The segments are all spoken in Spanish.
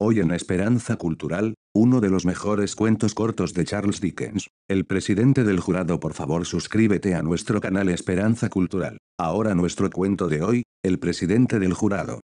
Hoy en Esperanza Cultural, uno de los mejores cuentos cortos de Charles Dickens. El presidente del jurado, por favor suscríbete a nuestro canal Esperanza Cultural. Ahora nuestro cuento de hoy, el presidente del jurado.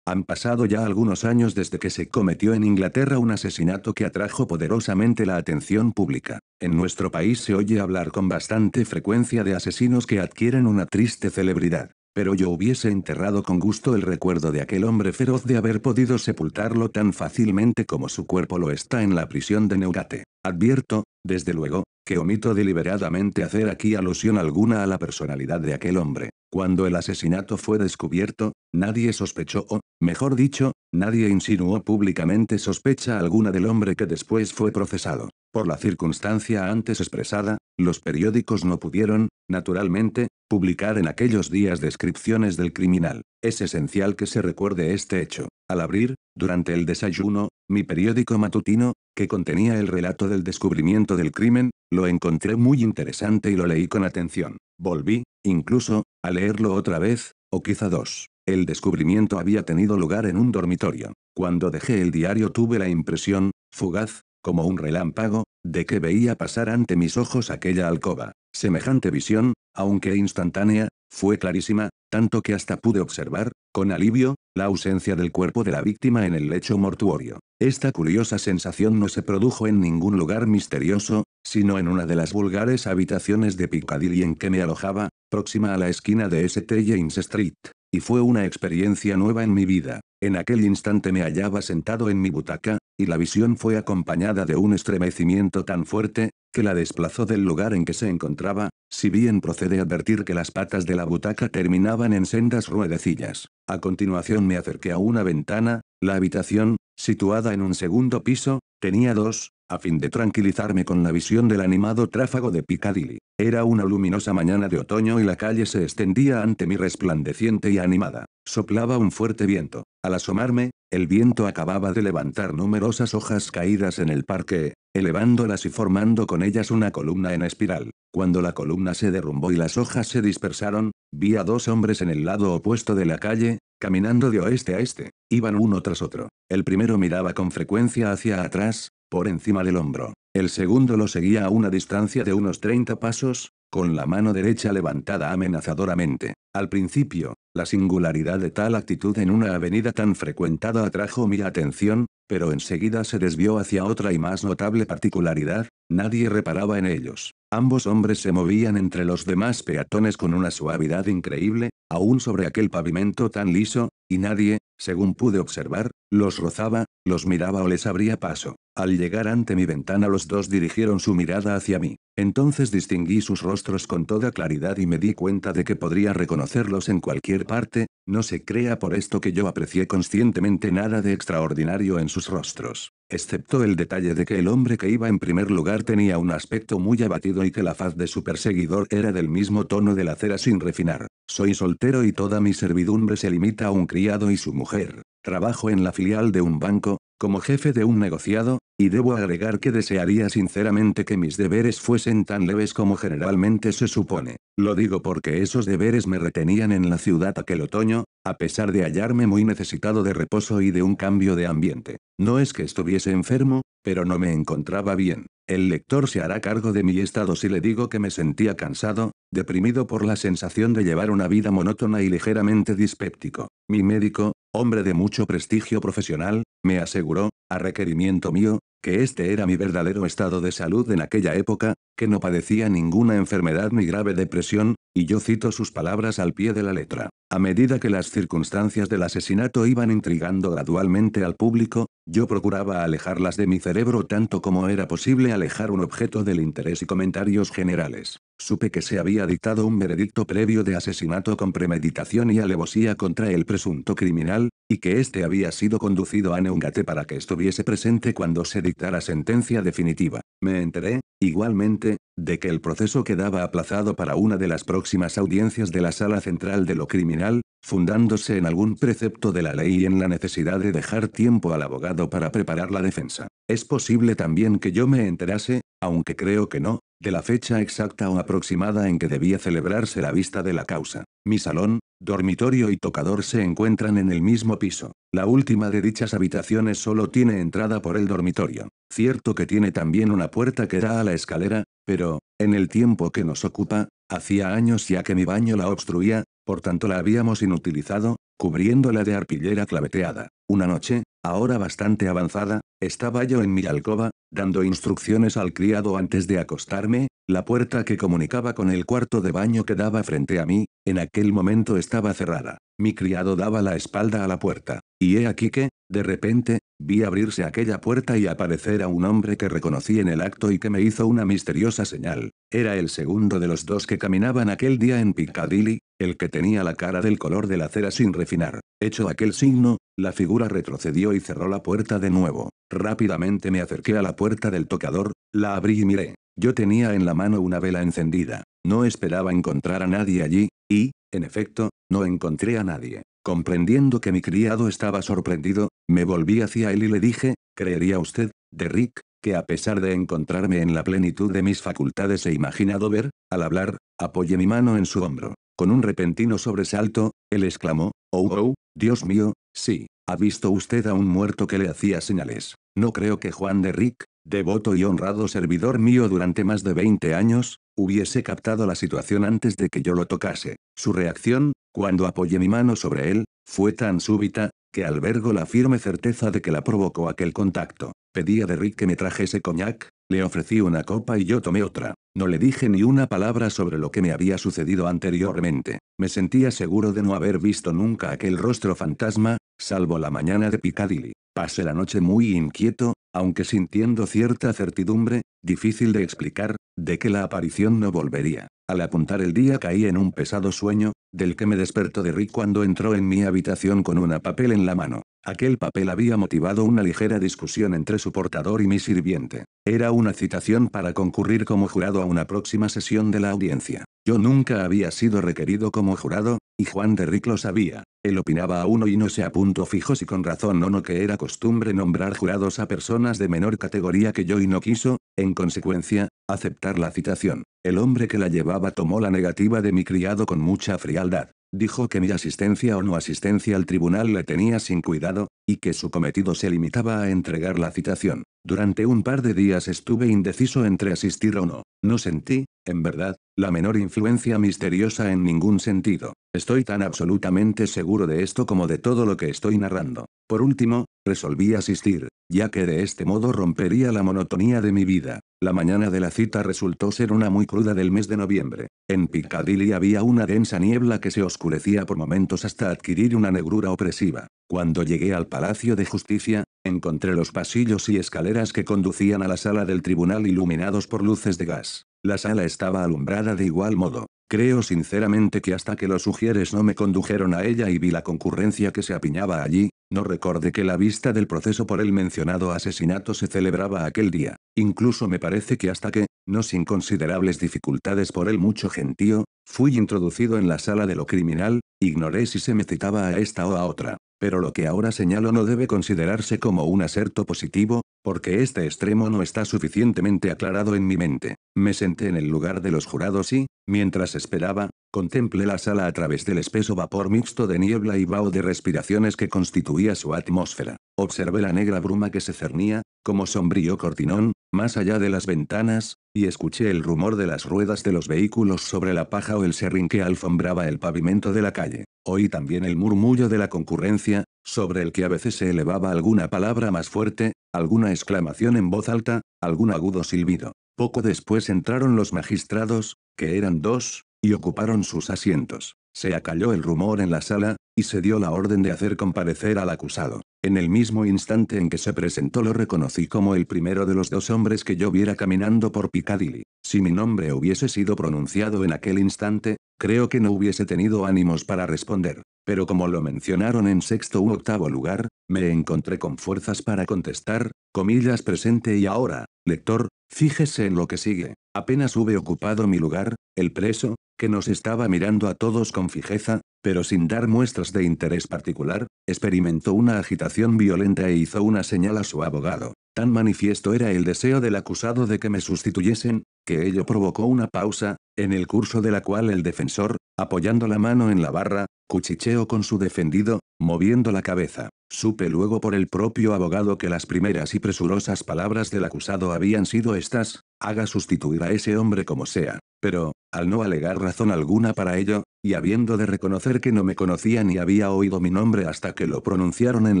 Han pasado ya algunos años desde que se cometió en Inglaterra un asesinato que atrajo poderosamente la atención pública. En nuestro país se oye hablar con bastante frecuencia de asesinos que adquieren una triste celebridad. Pero yo hubiese enterrado con gusto el recuerdo de aquel hombre feroz de haber podido sepultarlo tan fácilmente como su cuerpo lo está en la prisión de Newgate. Advierto, desde luego, que omito deliberadamente hacer aquí alusión alguna a la personalidad de aquel hombre. Cuando el asesinato fue descubierto, nadie sospechó o, mejor dicho, nadie insinuó públicamente sospecha alguna del hombre que después fue procesado. Por la circunstancia antes expresada, los periódicos no pudieron, naturalmente, publicar en aquellos días descripciones del criminal. Es esencial que se recuerde este hecho. Al abrir, durante el desayuno, mi periódico matutino, que contenía el relato del descubrimiento del crimen, lo encontré muy interesante y lo leí con atención. Volví, incluso, a leerlo otra vez, o quizá dos. El descubrimiento había tenido lugar en un dormitorio. Cuando dejé el diario tuve la impresión, fugaz, como un relámpago, de que veía pasar ante mis ojos aquella alcoba. Semejante visión, aunque instantánea, fue clarísima, tanto que hasta pude observar, con alivio, la ausencia del cuerpo de la víctima en el lecho mortuorio. Esta curiosa sensación no se produjo en ningún lugar misterioso, sino en una de las vulgares habitaciones de Piccadilly en que me alojaba, próxima a la esquina de St. James Street. Y fue una experiencia nueva en mi vida. En aquel instante me hallaba sentado en mi butaca, y la visión fue acompañada de un estremecimiento tan fuerte, que la desplazó del lugar en que se encontraba, si bien procede advertir que las patas de la butaca terminaban en sendas ruedecillas. A continuación me acerqué a una ventana. La habitación, situada en un segundo piso, tenía dos, a fin de tranquilizarme con la visión del animado tráfago de Piccadilly. Era una luminosa mañana de otoño y la calle se extendía ante mí resplandeciente y animada. Soplaba un fuerte viento. Al asomarme, el viento acababa de levantar numerosas hojas caídas en el parque, elevándolas y formando con ellas una columna en espiral. Cuando la columna se derrumbó y las hojas se dispersaron, vi a dos hombres en el lado opuesto de la calle, caminando de oeste a este. Iban uno tras otro. El primero miraba con frecuencia hacia atrás, por encima del hombro. El segundo lo seguía a una distancia de unos 30 pasos, con la mano derecha levantada amenazadoramente. Al principio, la singularidad de tal actitud en una avenida tan frecuentada atrajo mi atención, pero enseguida se desvió hacia otra y más notable particularidad: nadie reparaba en ellos. Ambos hombres se movían entre los demás peatones con una suavidad increíble, aún sobre aquel pavimento tan liso, y nadie, según pude observar, los rozaba, los miraba o les abría paso. Al llegar ante mi ventana los dos dirigieron su mirada hacia mí. Entonces distinguí sus rostros con toda claridad y me di cuenta de que podría reconocerlos en cualquier parte. No se crea por esto que yo aprecié conscientemente nada de extraordinario en sus rostros, excepto el detalle de que el hombre que iba en primer lugar tenía un aspecto muy abatido y que la faz de su perseguidor era del mismo tono de la cera sin refinar. Soy soltero y toda mi servidumbre se limita a un criado y su mujer. Trabajo en la filial de un banco, como jefe de un negociado, y debo agregar que desearía sinceramente que mis deberes fuesen tan leves como generalmente se supone. Lo digo porque esos deberes me retenían en la ciudad aquel otoño, a pesar de hallarme muy necesitado de reposo y de un cambio de ambiente. No es que estuviese enfermo, pero no me encontraba bien. El lector se hará cargo de mi estado si le digo que me sentía cansado, deprimido por la sensación de llevar una vida monótona y ligeramente dispéptico. Mi médico, hombre de mucho prestigio profesional, me aseguró, a requerimiento mío, que este era mi verdadero estado de salud en aquella época, que no padecía ninguna enfermedad ni grave depresión, y yo cito sus palabras al pie de la letra. A medida que las circunstancias del asesinato iban intrigando gradualmente al público, yo procuraba alejarlas de mi cerebro tanto como era posible alejar un objeto del interés y comentarios generales. Supe que se había dictado un veredicto previo de asesinato con premeditación y alevosía contra el presunto criminal, y que éste había sido conducido a Newgate para que estuviese presente cuando se dictara sentencia definitiva. Me enteré, igualmente, de que el proceso quedaba aplazado para una de las próximas audiencias de la Sala Central de lo Criminal, fundándose en algún precepto de la ley y en la necesidad de dejar tiempo al abogado para preparar la defensa. Es posible también que yo me enterase, aunque creo que no, de la fecha exacta o aproximada en que debía celebrarse la vista de la causa. Mi salón, dormitorio y tocador se encuentran en el mismo piso. La última de dichas habitaciones solo tiene entrada por el dormitorio. Cierto que tiene también una puerta que da a la escalera, pero, en el tiempo que nos ocupa, hacía años ya que mi baño la obstruía, por tanto la habíamos inutilizado, cubriéndola de arpillera claveteada. Una noche, ahora bastante avanzada, estaba yo en mi alcoba, dando instrucciones al criado antes de acostarme, la puerta que comunicaba con el cuarto de baño que daba frente a mí, en aquel momento estaba cerrada. Mi criado daba la espalda a la puerta, y he aquí que, de repente, vi abrirse aquella puerta y aparecer a un hombre que reconocí en el acto y que me hizo una misteriosa señal. Era el segundo de los dos que caminaban aquel día en Piccadilly, el que tenía la cara del color de la cera sin refinar. Hecho aquel signo, la figura retrocedió y cerró la puerta de nuevo. Rápidamente me acerqué a la puerta del tocador, la abrí y miré. Yo tenía en la mano una vela encendida. No esperaba encontrar a nadie allí, y, en efecto, no encontré a nadie. Comprendiendo que mi criado estaba sorprendido, me volví hacia él y le dije, ¿creería usted, Derrick, que a pesar de encontrarme en la plenitud de mis facultades he imaginado ver, al hablar, apoyé mi mano en su hombro? Con un repentino sobresalto, él exclamó, oh, Dios mío, sí, ¿ha visto usted a un muerto que le hacía señales? No creo que Juan Derrick, devoto y honrado servidor mío durante más de 20 años, hubiese captado la situación antes de que yo lo tocase. Su reacción, cuando apoyé mi mano sobre él, fue tan súbita, que albergo la firme certeza de que la provocó aquel contacto. Pedí a Derrick que me trajese coñac, le ofrecí una copa y yo tomé otra. No le dije ni una palabra sobre lo que me había sucedido anteriormente. Me sentía seguro de no haber visto nunca aquel rostro fantasma, salvo la mañana de Piccadilly. Pasé la noche muy inquieto, aunque sintiendo cierta certidumbre, difícil de explicar, de que la aparición no volvería. Al apuntar el día caí en un pesado sueño, del que me despertó Derrick cuando entró en mi habitación con un papel en la mano. Aquel papel había motivado una ligera discusión entre su portador y mi sirviente. Era una citación para concurrir como jurado a una próxima sesión de la audiencia. Yo nunca había sido requerido como jurado, y Juan Derrick lo sabía. Él opinaba a uno y no sé a punto fijo si con razón o no que era costumbre nombrar jurados a personas de menor categoría que yo y no quiso, en consecuencia, aceptar la citación. El hombre que la llevaba tomó la negativa de mi criado con mucha frialdad. Dijo que mi asistencia o no asistencia al tribunal le tenía sin cuidado, y que su cometido se limitaba a entregar la citación. Durante un par de días estuve indeciso entre asistir o no. No sentí, en verdad, la menor influencia misteriosa en ningún sentido. Estoy tan absolutamente seguro de esto como de todo lo que estoy narrando. Por último, resolví asistir, ya que de este modo rompería la monotonía de mi vida. La mañana de la cita resultó ser una muy cruda del mes de noviembre. En Piccadilly había una densa niebla que se oscurecía por momentos hasta adquirir una negrura opresiva. Cuando llegué al Palacio de Justicia, encontré los pasillos y escaleras que conducían a la sala del tribunal iluminados por luces de gas. La sala estaba alumbrada de igual modo. Creo sinceramente que hasta que los ujieres no me condujeron a ella y vi la concurrencia que se apiñaba allí, no recordé que la vista del proceso por el mencionado asesinato se celebraba aquel día. Incluso me parece que hasta que, no sin considerables dificultades por el mucho gentío, fui introducido en la sala de lo criminal, ignoré si se me citaba a esta o a otra. Pero lo que ahora señalo no debe considerarse como un aserto positivo, porque este extremo no está suficientemente aclarado en mi mente. Me senté en el lugar de los jurados y, mientras esperaba, contemplé la sala a través del espeso vapor mixto de niebla y vaho de respiraciones que constituía su atmósfera. Observé la negra bruma que se cernía, como sombrío cortinón, más allá de las ventanas, y escuché el rumor de las ruedas de los vehículos sobre la paja o el serrín que alfombraba el pavimento de la calle. Oí también el murmullo de la concurrencia, sobre el que a veces se elevaba alguna palabra más fuerte, alguna exclamación en voz alta, algún agudo silbido. Poco después entraron los magistrados, que eran dos, y ocuparon sus asientos. Se acalló el rumor en la sala, y se dio la orden de hacer comparecer al acusado. En el mismo instante en que se presentó lo reconocí como el primero de los dos hombres que yo viera caminando por Piccadilly. Si mi nombre hubiese sido pronunciado en aquel instante, creo que no hubiese tenido ánimos para responder. Pero como lo mencionaron en sexto u octavo lugar, me encontré con fuerzas para contestar, comillas presente y ahora, lector, fíjese en lo que sigue. Apenas hube ocupado mi lugar, el preso, que nos estaba mirando a todos con fijeza, pero sin dar muestras de interés particular, experimentó una agitación violenta e hizo una señal a su abogado. Tan manifiesto era el deseo del acusado de que me sustituyesen, que ello provocó una pausa, en el curso de la cual el defensor, apoyando la mano en la barra, cuchicheó con su defendido, moviendo la cabeza. Supe luego por el propio abogado que las primeras y presurosas palabras del acusado habían sido estas: haga sustituir a ese hombre como sea. Pero, al no alegar razón alguna para ello, y habiendo de reconocer que no me conocía ni había oído mi nombre hasta que lo pronunciaron en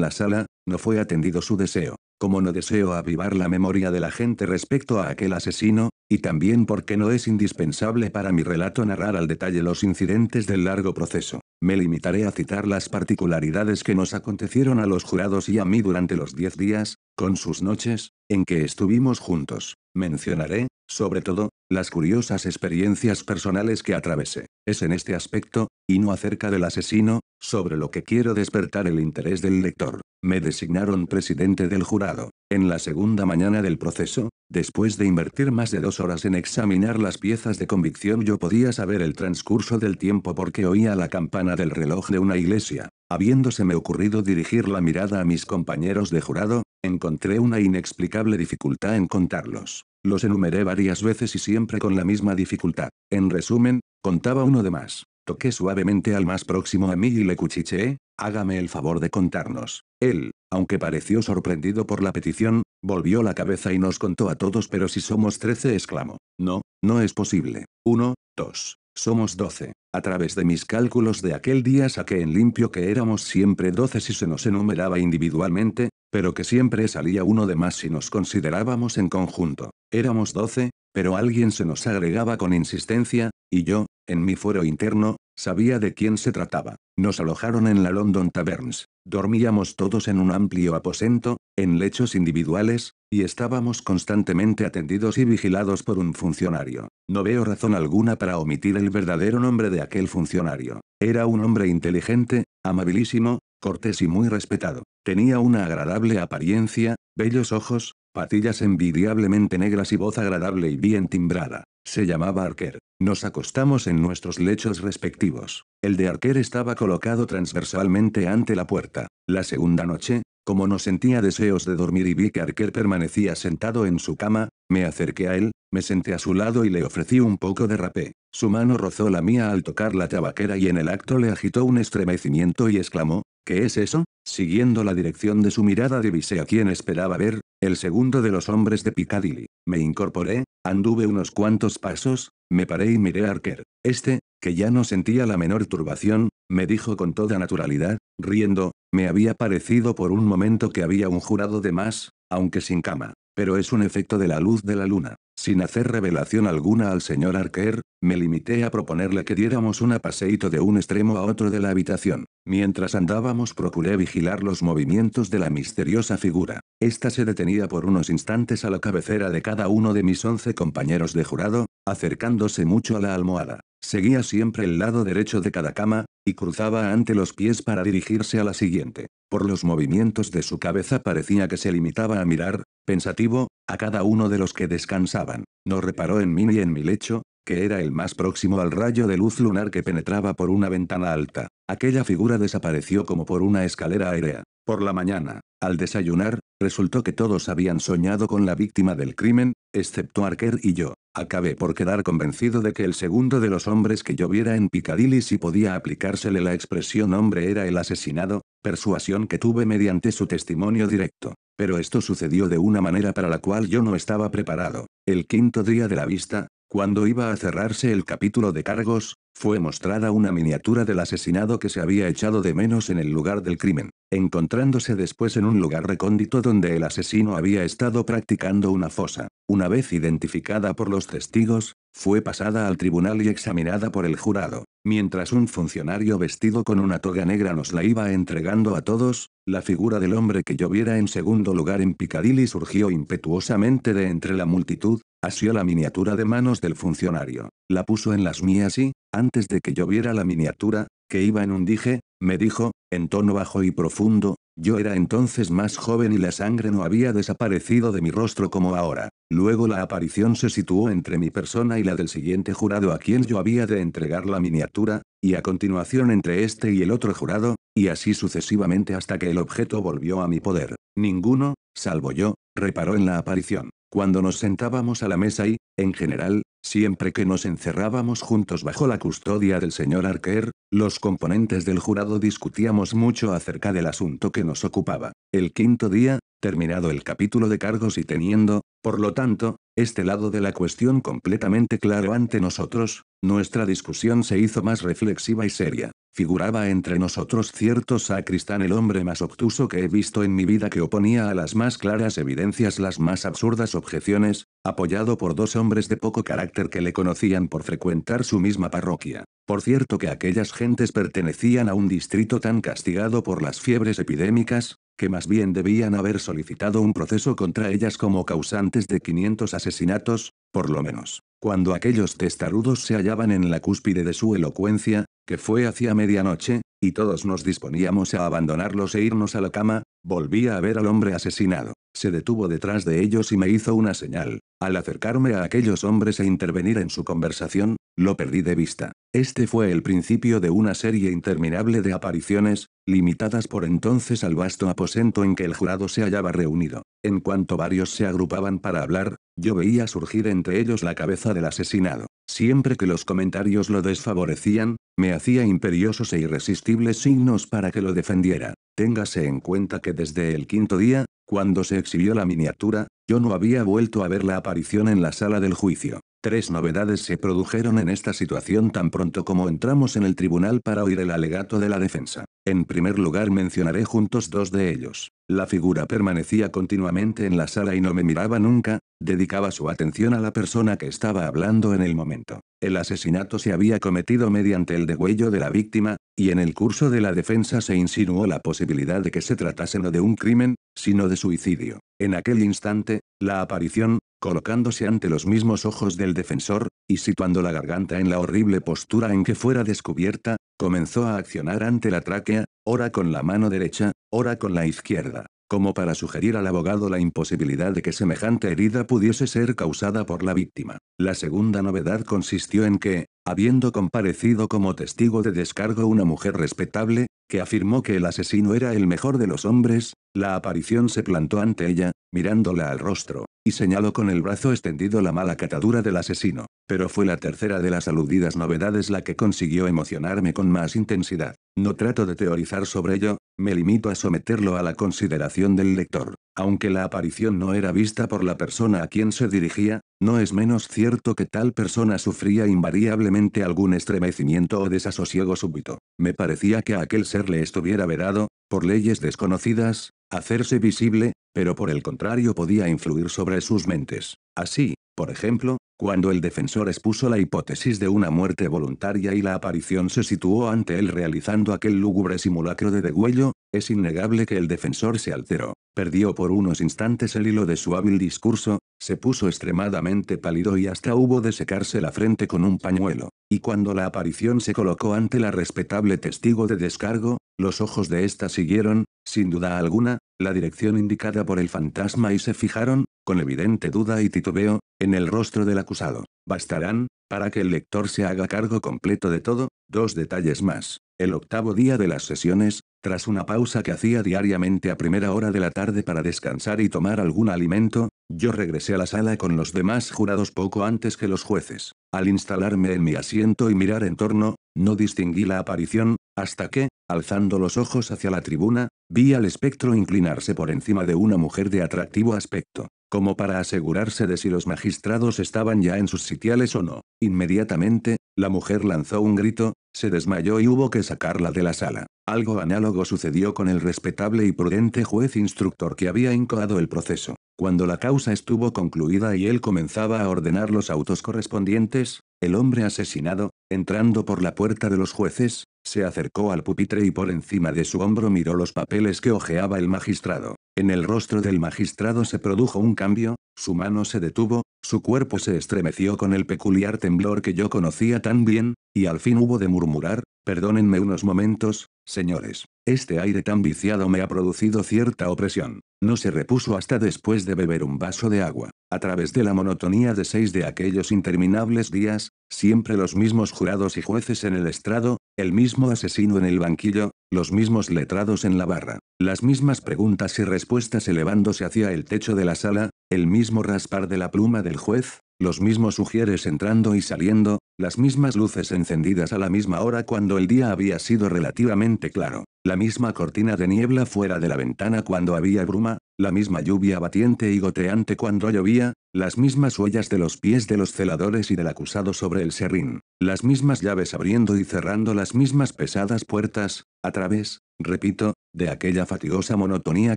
la sala, no fue atendido su deseo. Como no deseo avivar la memoria de la gente respecto a aquel asesino, y también porque no es indispensable para mi relato narrar al detalle los incidentes del largo proceso, me limitaré a citar las particularidades que nos acontecieron a los jurados y a mí durante los 10 días, con sus noches, en que estuvimos juntos. Mencionaré, sobre todo, las curiosas experiencias personales que atravesé. Es en este aspecto, y no acerca del asesino, sobre lo que quiero despertar el interés del lector. Me designaron presidente del jurado. En la segunda mañana del proceso, después de invertir más de 2 horas en examinar las piezas de convicción, yo podía saber el transcurso del tiempo porque oía la campana del reloj de una iglesia. Habiéndoseme ocurrido dirigir la mirada a mis compañeros de jurado, encontré una inexplicable dificultad en contarlos. Los enumeré varias veces y siempre con la misma dificultad. En resumen, contaba uno de más. Toqué suavemente al más próximo a mí y le cuchicheé: hágame el favor de contarnos. Él, aunque pareció sorprendido por la petición, volvió la cabeza y nos contó a todos. Pero si somos 13, exclamó. No, no es posible. 1, 2. Somos 12. A través de mis cálculos de aquel día saqué en limpio que éramos siempre 12 si se nos enumeraba individualmente, pero que siempre salía uno de más si nos considerábamos en conjunto. Éramos 12, pero alguien se nos agregaba con insistencia, y yo, en mi fuero interno, sabía de quién se trataba. Nos alojaron en la London Taverns. Dormíamos todos en un amplio aposento, en lechos individuales, y estábamos constantemente atendidos y vigilados por un funcionario. No veo razón alguna para omitir el verdadero nombre de aquel funcionario. Era un hombre inteligente, amabilísimo, cortés y muy respetado. Tenía una agradable apariencia, bellos ojos, patillas envidiablemente negras y voz agradable y bien timbrada. Se llamaba Arquer. Nos acostamos en nuestros lechos respectivos. El de Arquer estaba colocado transversalmente ante la puerta. La segunda noche, como no sentía deseos de dormir y vi que Arquer permanecía sentado en su cama, me acerqué a él, me senté a su lado y le ofrecí un poco de rapé. Su mano rozó la mía al tocar la tabaquera y en el acto le agitó un estremecimiento y exclamó: ¿qué es eso? Siguiendo la dirección de su mirada divisé a quien esperaba ver, el segundo de los hombres de Piccadilly. Me incorporé, anduve unos cuantos pasos, me paré y miré a Arquer. Este, que ya no sentía la menor turbación, me dijo con toda naturalidad, riendo: me había parecido por un momento que había un jurado de más, aunque sin cama. Pero es un efecto de la luz de la luna. Sin hacer revelación alguna al señor Arquer, me limité a proponerle que diéramos un paseíto de un extremo a otro de la habitación. Mientras andábamos procuré vigilar los movimientos de la misteriosa figura. Esta se detenía por unos instantes a la cabecera de cada uno de mis 11 compañeros de jurado, acercándose mucho a la almohada. Seguía siempre el lado derecho de cada cama, y cruzaba ante los pies para dirigirse a la siguiente. Por los movimientos de su cabeza parecía que se limitaba a mirar, pensativo, a cada uno de los que descansaban. No reparó en mí ni en mi lecho, que era el más próximo al rayo de luz lunar que penetraba por una ventana alta. Aquella figura desapareció como por una escalera aérea. Por la mañana, al desayunar, resultó que todos habían soñado con la víctima del crimen, excepto Arquer y yo. Acabé por quedar convencido de que el segundo de los hombres que yo viera en Piccadilly si podía aplicársele la expresión hombre era el asesinado, persuasión que tuve mediante su testimonio directo. Pero esto sucedió de una manera para la cual yo no estaba preparado. El quinto día de la vista, cuando iba a cerrarse el capítulo de cargos, fue mostrada una miniatura del asesinado que se había echado de menos en el lugar del crimen, encontrándose después en un lugar recóndito donde el asesino había estado practicando una fosa. Una vez identificada por los testigos, fue pasada al tribunal y examinada por el jurado. Mientras un funcionario vestido con una toga negra nos la iba entregando a todos, la figura del hombre que yo viera en segundo lugar en Piccadilly surgió impetuosamente de entre la multitud, asió la miniatura de manos del funcionario, la puso en las mías y, antes de que yo viera la miniatura, que iba en un dije, me dijo, en tono bajo y profundo: yo era entonces más joven y la sangre no había desaparecido de mi rostro como ahora. Luego la aparición se situó entre mi persona y la del siguiente jurado a quien yo había de entregar la miniatura, y a continuación entre este y el otro jurado, y así sucesivamente hasta que el objeto volvió a mi poder. Ninguno, salvo yo, reparó en la aparición. Cuando nos sentábamos a la mesa y, en general, siempre que nos encerrábamos juntos bajo la custodia del señor Arquer, los componentes del jurado discutíamos mucho acerca del asunto que nos ocupaba. El quinto día, terminado el capítulo de cargos y teniendo, por lo tanto, este lado de la cuestión completamente claro ante nosotros, nuestra discusión se hizo más reflexiva y seria. Figuraba entre nosotros cierto sacristán, el hombre más obtuso que he visto en mi vida, que oponía a las más claras evidencias las más absurdas objeciones, apoyado por dos hombres de poco carácter que le conocían por frecuentar su misma parroquia. Por cierto que aquellas gentes pertenecían a un distrito tan castigado por las fiebres epidémicas, que más bien debían haber solicitado un proceso contra ellas como causantes de 500 asesinatos, por lo menos. Cuando aquellos testarudos se hallaban en la cúspide de su elocuencia, que fue hacia medianoche, y todos nos disponíamos a abandonarlos e irnos a la cama, volví a ver al hombre asesinado. Se detuvo detrás de ellos y me hizo una señal. Al acercarme a aquellos hombres e intervenir en su conversación, lo perdí de vista. Este fue el principio de una serie interminable de apariciones, limitadas por entonces al vasto aposento en que el jurado se hallaba reunido. En cuanto varios se agrupaban para hablar, yo veía surgir entre ellos la cabeza del asesinado. Siempre que los comentarios lo desfavorecían, me hacía imperiosos e irresistibles signos para que lo defendiera. Téngase en cuenta que desde el quinto día, cuando se exhibió la miniatura, yo no había vuelto a ver la aparición en la sala del juicio. 3 novedades se produjeron en esta situación tan pronto como entramos en el tribunal para oír el alegato de la defensa. En primer lugar mencionaré juntos 2 de ellos. La figura permanecía continuamente en la sala y no me miraba nunca, dedicaba su atención a la persona que estaba hablando en el momento. El asesinato se había cometido mediante el degüello de la víctima, y en el curso de la defensa se insinuó la posibilidad de que se tratase no de un crimen, sino de suicidio. En aquel instante, la aparición, colocándose ante los mismos ojos del defensor, y situando la garganta en la horrible postura en que fuera descubierta, comenzó a accionar ante la tráquea, ora con la mano derecha, ora con la izquierda, como para sugerir al abogado la imposibilidad de que semejante herida pudiese ser causada por la víctima. La segunda novedad consistió en que, habiendo comparecido como testigo de descargo una mujer respetable, que afirmó que el asesino era el mejor de los hombres, la aparición se plantó ante ella, mirándola al rostro, y señaló con el brazo extendido la mala catadura del asesino. Pero fue la tercera de las aludidas novedades la que consiguió emocionarme con más intensidad. No trato de teorizar sobre ello, me limito a someterlo a la consideración del lector. Aunque la aparición no era vista por la persona a quien se dirigía, no es menos cierto que tal persona sufría invariablemente algún estremecimiento o desasosiego súbito. Me parecía que a aquel ser le estuviera vedado, por leyes desconocidas, hacerse visible, pero por el contrario podía influir sobre sus mentes. Así, por ejemplo, cuando el defensor expuso la hipótesis de una muerte voluntaria y la aparición se situó ante él realizando aquel lúgubre simulacro de degüello, es innegable que el defensor se alteró, perdió por unos instantes el hilo de su hábil discurso, se puso extremadamente pálido y hasta hubo de secarse la frente con un pañuelo, y cuando la aparición se colocó ante la respetable testigo de descargo, los ojos de ésta siguieron, sin duda alguna, la dirección indicada por el fantasma y se fijaron, con evidente duda y titubeo, en el rostro del acusado. Bastarán, para que el lector se haga cargo completo de todo, 2 detalles más. El octavo día de las sesiones, tras una pausa que hacía diariamente a primera hora de la tarde para descansar y tomar algún alimento, yo regresé a la sala con los demás jurados poco antes que los jueces. Al instalarme en mi asiento y mirar en torno, no distinguí la aparición, hasta que, alzando los ojos hacia la tribuna, vi al espectro inclinarse por encima de una mujer de atractivo aspecto, como para asegurarse de si los magistrados estaban ya en sus sitiales o no. Inmediatamente, la mujer lanzó un grito, se desmayó y hubo que sacarla de la sala. Algo análogo sucedió con el respetable y prudente juez instructor que había incoado el proceso. Cuando la causa estuvo concluida y él comenzaba a ordenar los autos correspondientes, el hombre asesinado, entrando por la puerta de los jueces, se acercó al pupitre y por encima de su hombro miró los papeles que hojeaba el magistrado. En el rostro del magistrado se produjo un cambio, su mano se detuvo, su cuerpo se estremeció con el peculiar temblor que yo conocía tan bien, y al fin hubo de murmurar: «Perdónenme unos momentos, señores. Este aire tan viciado me ha producido cierta opresión». No se repuso hasta después de beber un vaso de agua. A través de la monotonía de 6 de aquellos interminables días, siempre los mismos jurados y jueces en el estrado, el mismo asesino en el banquillo, los mismos letrados en la barra, las mismas preguntas y respuestas elevándose hacia el techo de la sala, el mismo raspar de la pluma del juez, los mismos ujieres entrando y saliendo, las mismas luces encendidas a la misma hora cuando el día había sido relativamente claro, la misma cortina de niebla fuera de la ventana cuando había bruma, la misma lluvia batiente y goteante cuando llovía, las mismas huellas de los pies de los celadores y del acusado sobre el serrín, las mismas llaves abriendo y cerrando las mismas pesadas puertas, a través, repito, de aquella fatigosa monotonía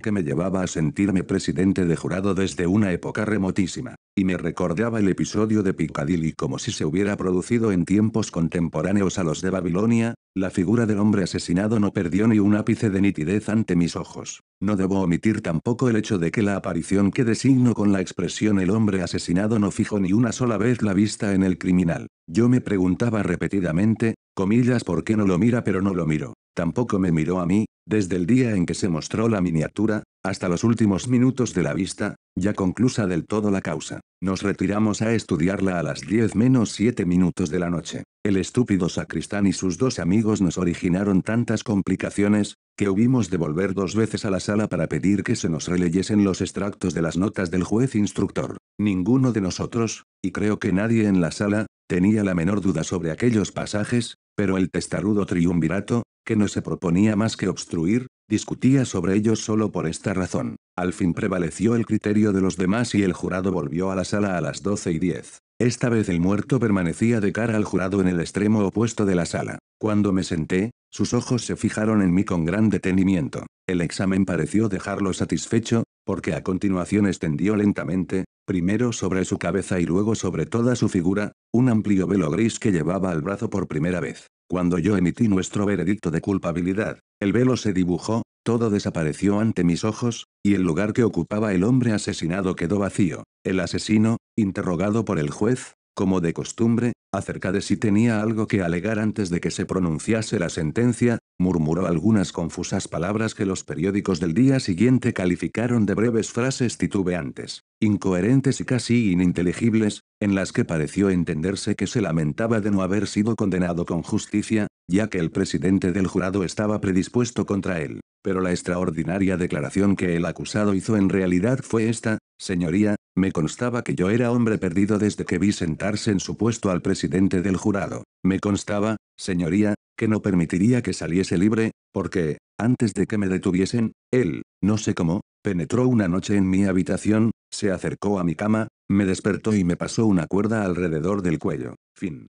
que me llevaba a sentirme presidente de jurado desde una época remotísima, y me recordaba el episodio de Piccadilly como si se hubiera producido en tiempos contemporáneos a los de Babilonia. La figura del hombre asesinado no perdió ni un ápice de nitidez ante mis ojos. No debo omitir tampoco el hecho de que la aparición que designo con la expresión el hombre asesinado no fijó ni una sola vez la vista en el criminal. Yo me preguntaba repetidamente, comillas, ¿por qué no lo mira? Pero no lo miro. Tampoco me miró a mí, desde el día en que se mostró la miniatura, hasta los últimos minutos de la vista, ya conclusa del todo la causa. Nos retiramos a estudiarla a las 10 menos 7 minutos de la noche. El estúpido sacristán y sus dos amigos nos originaron tantas complicaciones, que hubimos de volver 2 veces a la sala para pedir que se nos releyesen los extractos de las notas del juez instructor. Ninguno de nosotros, y creo que nadie en la sala, tenía la menor duda sobre aquellos pasajes, pero el testarudo triunvirato, que no se proponía más que obstruir, discutía sobre ellos solo por esta razón. Al fin prevaleció el criterio de los demás y el jurado volvió a la sala a las 12:10. Esta vez el muerto permanecía de cara al jurado en el extremo opuesto de la sala. Cuando me senté, sus ojos se fijaron en mí con gran detenimiento. El examen pareció dejarlo satisfecho, porque a continuación extendió lentamente, primero sobre su cabeza y luego sobre toda su figura, un amplio velo gris que llevaba al brazo por primera vez. Cuando yo emití nuestro veredicto de culpabilidad, el velo se dibujó, todo desapareció ante mis ojos, y el lugar que ocupaba el hombre asesinado quedó vacío. El asesino, interrogado por el juez, como de costumbre, acerca de si tenía algo que alegar antes de que se pronunciase la sentencia, murmuró algunas confusas palabras que los periódicos del día siguiente calificaron de breves frases titubeantes, incoherentes y casi ininteligibles, en las que pareció entenderse que se lamentaba de no haber sido condenado con justicia, ya que el presidente del jurado estaba predispuesto contra él. Pero la extraordinaria declaración que el acusado hizo en realidad fue esta: señoría, me constaba que yo era hombre perdido desde que vi sentarse en su puesto al presidente del jurado. Me constaba, señoría, que no permitiría que saliese libre, porque, antes de que me detuviesen, él, no sé cómo, penetró una noche en mi habitación, se acercó a mi cama, me despertó y me pasó una cuerda alrededor del cuello. Fin.